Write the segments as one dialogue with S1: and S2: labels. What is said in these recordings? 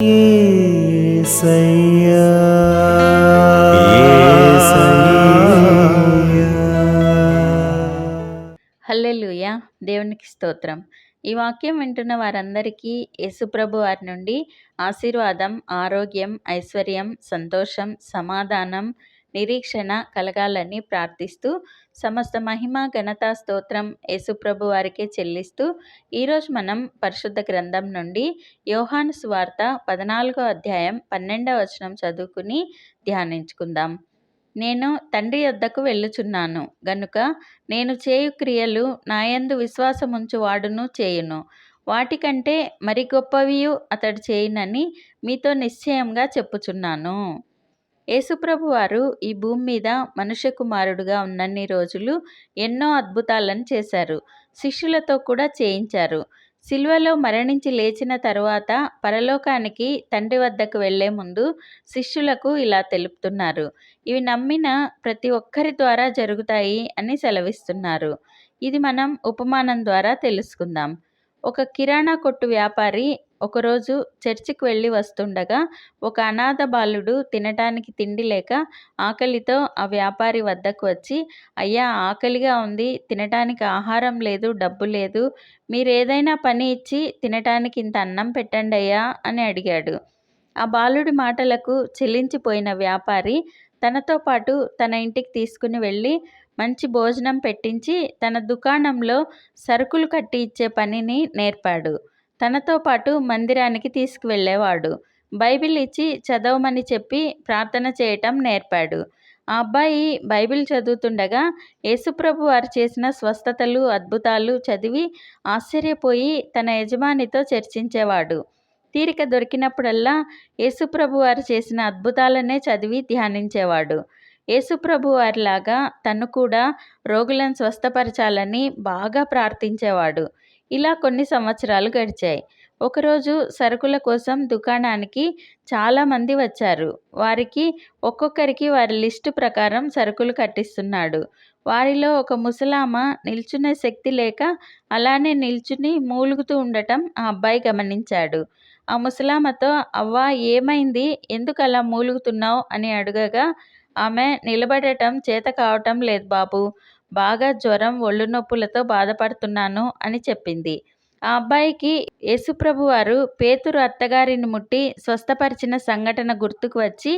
S1: యేసయ్యా
S2: హల్లెలూయా. దేవునికి స్తోత్రం. ఈ వాక్యం వింటున్న వారందరికీ యేసుప్రభు వారి నుండి ఆశీర్వాదం, ఆరోగ్యం, ఐశ్వర్యం, సంతోషం, సమాధానం, నిరీక్షణ కలగాలని ప్రార్థిస్తూ, సమస్త మహిమ, ఘనత, స్తోత్రం యేసుప్రభు వారికే చెల్లిస్తూ, ఈరోజు మనం పరిశుద్ధ గ్రంథం నుండి యోహాను సువార్త 14వ అధ్యాయం 12వ వచనం చదువుకుని ధ్యానించుకుందాం. నేను తండ్రి యొద్దకు వెళ్ళుచున్నాను గనుక నేను చేయు క్రియలు నాయందు విశ్వాసముంచువాడును చేయును. వాటికంటే మరి గొప్పవియు అతడు చేయునని మీతో నిశ్చయంగా చెప్పుచున్నాను. యేసుప్రభు వారు ఈ భూమి మీద మనుష్య కుమారుడుగా ఉన్నన్ని రోజులు ఎన్నో అద్భుతాలను చేశారు. శిష్యులతో కూడా చేయించారు. సిలువలో మరణించి లేచిన తరువాత పరలోకానికి తండ్రి వద్దకు వెళ్లే ముందు శిష్యులకు ఇలా తెలుపుతున్నారు. ఇవి నమ్మిన ప్రతి ఒక్కరి ద్వారా జరుగుతాయి అని సెలవిస్తున్నారు. ఇది మనం ఉపమానం ద్వారా తెలుసుకుందాం. ఒక కిరాణా కొట్టు వ్యాపారి ఒకరోజు చర్చికి వెళ్ళి వస్తుండగా ఒక అనాథ బాలుడు తినటానికి తిండి లేక ఆకలితో ఆ వ్యాపారి వద్దకు వచ్చి, అయ్యా, ఆకలిగా ఉంది, తినటానికి ఆహారం లేదు, డబ్బు లేదు, మీరేదైనా పని ఇచ్చి తినటానికి ఇంత అన్నం పెట్టండి అయ్యా అని అడిగాడు. ఆ బాలుడి మాటలకు చెల్లించిపోయిన వ్యాపారి తనతో పాటు తన ఇంటికి తీసుకుని వెళ్ళి మంచి భోజనం పెట్టించి తన దుకాణంలో సరుకులు కట్టి ఇచ్చే పనిని నేర్పాడు. తనతో పాటు మందిరానికి తీసుకువెళ్ళేవాడు. బైబిల్ ఇచ్చి చదవమని చెప్పి ప్రార్థన చేయటం నేర్పాడు. ఆ అబ్బాయి బైబిల్ చదువుతుండగా యేసుప్రభు వారు చేసిన స్వస్థతలు, అద్భుతాలు చదివి ఆశ్చర్యపోయి తన యజమానితో చర్చించేవాడు. తీరిక దొరికినప్పుడల్లా యేసుప్రభు వారు చేసిన అద్భుతాలనే చదివి ధ్యానించేవాడు. యేసుప్రభు వారిలాగా తను కూడా రోగులను స్వస్థపరచాలని బాగా ప్రార్థించేవాడు. ఇలా కొన్ని సంవత్సరాలు గడిచాయి. ఒకరోజు సరుకుల కోసం దుకాణానికి చాలామంది వచ్చారు. వారికి ఒక్కొక్కరికి వారి లిస్టు ప్రకారం సరుకులు కట్టిస్తున్నాడు. వారిలో ఒక ముసలామ నిల్చునే శక్తి లేక అలానే నిల్చుని మూలుగుతూ ఉండటం ఆ అబ్బాయి గమనించాడు. ఆ ముసలామతో, అవ్వా, ఏమైంది, ఎందుకు అలా మూలుగుతున్నావు అని అడగగా, ఆమె, నిలబడటం చేత కావటం లేదు బాబు, బాగా జ్వరం, ఒళ్ళు నొప్పులతో బాధపడుతున్నాను అని చెప్పింది. ఆ అబ్బాయికి యేసుప్రభు వారు పేతురు అత్తగారిని ముట్టి స్వస్థపరిచిన సంఘటన గుర్తుకు వచ్చి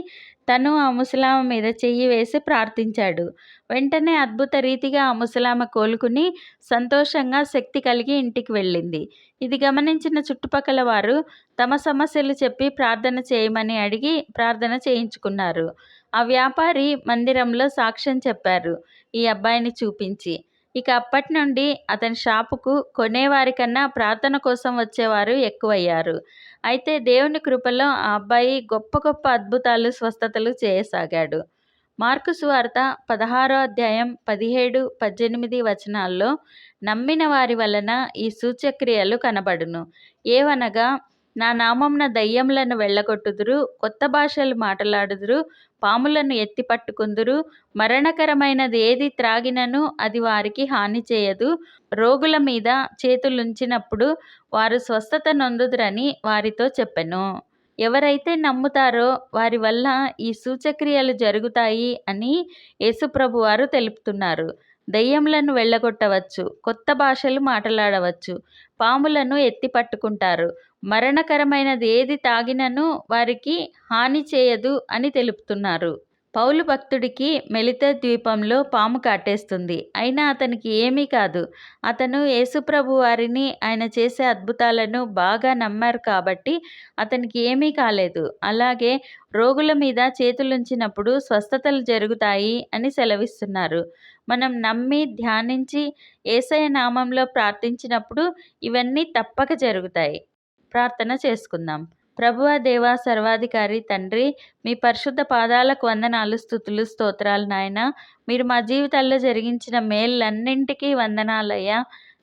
S2: తను ఆ ముసలామ మీద చెయ్యి వేసి ప్రార్థించాడు. వెంటనే అద్భుత రీతిగా ఆ ముసలామ కోలుకుని సంతోషంగా శక్తి కలిగి ఇంటికి వెళ్ళింది. ఇది గమనించిన చుట్టుపక్కల వారు తమ సమస్యలు చెప్పి ప్రార్థన చేయమని అడిగి ప్రార్థన చేయించుకున్నారు. ఆ వ్యాపారి మందిరంలో సాక్ష్యం చెప్పారు, ఈ అబ్బాయిని చూపించి. ఇక అప్పటి నుండి అతని షాపుకు కొనేవారికన్నా ప్రార్థన కోసం వచ్చేవారు ఎక్కువయ్యారు. అయితే దేవుని కృపలో ఆ అబ్బాయి గొప్ప గొప్ప అద్భుతాలు, స్వస్థతలు చేయసాగాడు. మార్కు సువార్త 16వ అధ్యాయం 17, 18 వచనాల్లో నమ్మిన వారి వలన ఈ సూచక్రియలు కనబడును. ఏవనగా, నా నామమున దయ్యములను వెళ్ళగొట్టుదురు, కొత్త భాషలు మాట్లాడుదురు, పాములను ఎత్తి పట్టుకుందురు, మరణకరమైనది ఏది త్రాగినను అది వారికి హాని చేయదు, రోగుల మీద చేతులుంచినప్పుడు వారు స్వస్థత నొందుదురని వారితో చెప్పెను. ఎవరైతే నమ్ముతారో వారి వల్ల ఈ సూచక్రియలు జరుగుతాయి అని యేసుప్రభు వారు తెలుపుతున్నారు. దయ్యములను వెళ్ళగొట్టవచ్చు, కొత్త భాషలు మాట్లాడవచ్చు, పాములను ఎత్తి పట్టుకుంటారు, మరణకరమైనది ఏది తాగినను వారికి హాని చేయదు అని తెలుపుతున్నారు. పౌలు భక్తుడికి మెలితే ద్వీపంలో పాము కాటేస్తుంది. అయినా అతనికి ఏమీ కాదు. అతను యేసుప్రభు వారిని, ఆయన చేసే అద్భుతాలను బాగా నమ్మారు కాబట్టి అతనికి ఏమీ కాలేదు. అలాగే రోగుల మీద చేతులుంచినప్పుడు స్వస్థతలు జరుగుతాయి అని సెలవిస్తున్నారు. మనం నమ్మి ధ్యానించి యేసయ్య నామంలో ప్రార్థించినప్పుడు ఇవన్నీ తప్పక జరుగుతాయి. ప్రార్థన చేసుకుందాం. ప్రభువా, దేవా, సర్వాధికారి తండ్రి, మీ పరిశుద్ధ పాదాలకు వందనాలు, స్తుతులు, స్తోత్రాలు నాయన. మీరు మా జీవితాల్లో జరిగించిన మేళ్ళన్నింటికీ వందనాలయ్యా.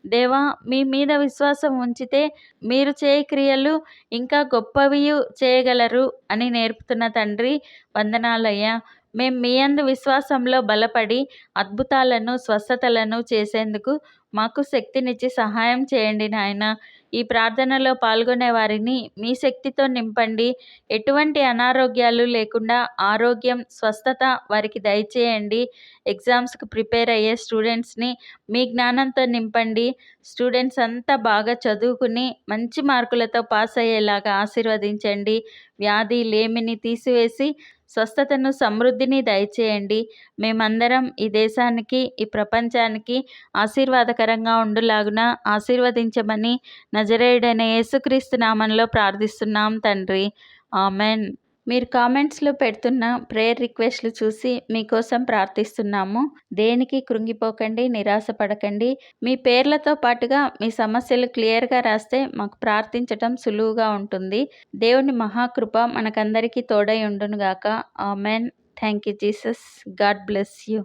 S2: దేవా, మీ మీద విశ్వాసం ఉంచితే మీరు చేయ క్రియలు ఇంకా గొప్పవియు చేయగలరు అని నేర్పుతున్న తండ్రి, వందనాలయ్యా. మేము మీ యందు విశ్వాసంలో బలపడి అద్భుతాలను, స్వస్థతలను చేసేందుకు మాకు శక్తినిచ్చి సహాయం చేయండి నాయన. ఈ ప్రార్థనలో పాల్గొనే వారిని మీ శక్తితో నింపండి. ఎటువంటి అనారోగ్యాలు లేకుండా ఆరోగ్యం, స్వస్థత వారికి దయచేయండి. ఎగ్జామ్స్కి ప్రిపేర్ అయ్యే స్టూడెంట్స్ని మీ జ్ఞానంతో నింపండి. స్టూడెంట్స్ అంతా బాగా చదువుకుని మంచి మార్కులతో పాస్ అయ్యేలాగా ఆశీర్వదించండి. వ్యాధి లేమిని తీసివేసి స్వస్థతను, సమృద్ధిని దయచేయండి. మేమందరం ఈ దేశానికి, ఈ ప్రపంచానికి ఆశీర్వాదకరంగా ఉండులాగున ఆశీర్వదించమని నజరేయుడైన యేసుక్రీస్తు నామంలో ప్రార్థిస్తున్నాం తండ్రి. ఆమెన్. మీరు కామెంట్స్లో పెడుతున్న ప్రేయర్ రిక్వెస్ట్లు చూసి మీకోసం ప్రార్థిస్తున్నాము. దేనికి కృంగిపోకండి, నిరాశపడకండి. మీ పేర్లతో పాటుగా మీ సమస్యలు క్లియర్గా రాస్తే మాకు ప్రార్థించటం సులువుగా ఉంటుంది. దేవుని మహాకృప మనకందరికీ తోడై ఉండునుగాక. Amen. Thank you Jesus. God bless you.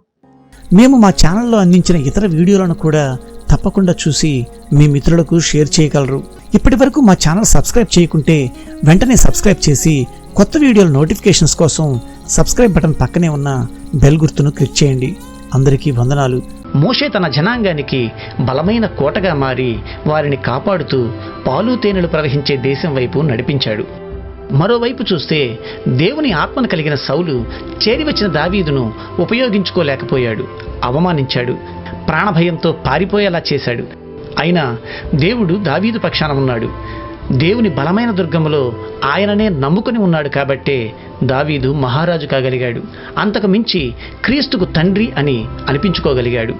S1: మేము మా ఛానల్లో అందించిన ఇతర వీడియోలను కూడా తప్పకుండా చూసి మీ మిత్రులకు షేర్ చేయగలరు. ఇప్పటి వరకు మా ఛానల్ సబ్స్క్రైబ్ చేయకుంటే వెంటనే సబ్స్క్రైబ్ చేసి కొత్త వీడియోల నోటిఫికేషన్స్ కోసం సబ్స్క్రైబ్ బటన్ పక్కనే ఉన్న బెల్ గుర్తును క్లిక్ చేయండి. అందరికీ వందనాలు. మోషే తన జనాంగానికి బలమైన కోటగా మారి వారిని కాపాడుతూ పాలు తేనెలు ప్రవహించే దేశం వైపు నడిపించాడు. మరోవైపు చూస్తే దేవుని ఆత్మను కలిగిన సౌలు చేరివచ్చిన దావీదును ఉపయోగించుకోలేకపోయాడు, అవమానించాడు, ప్రాణభయంతో పారిపోయేలా చేశాడు. అయినా దేవుడు దావీదు పక్షాన ఉన్నాడు. దేవుని బలమైన దుర్గములో ఆయననే నమ్ముకుని ఉన్నాడు కాబట్టే దావీదు మహారాజు కాగలిగాడు. అంతకు మించి క్రీస్తుకు తండ్రి అని అనిపించుకోగలిగాడు.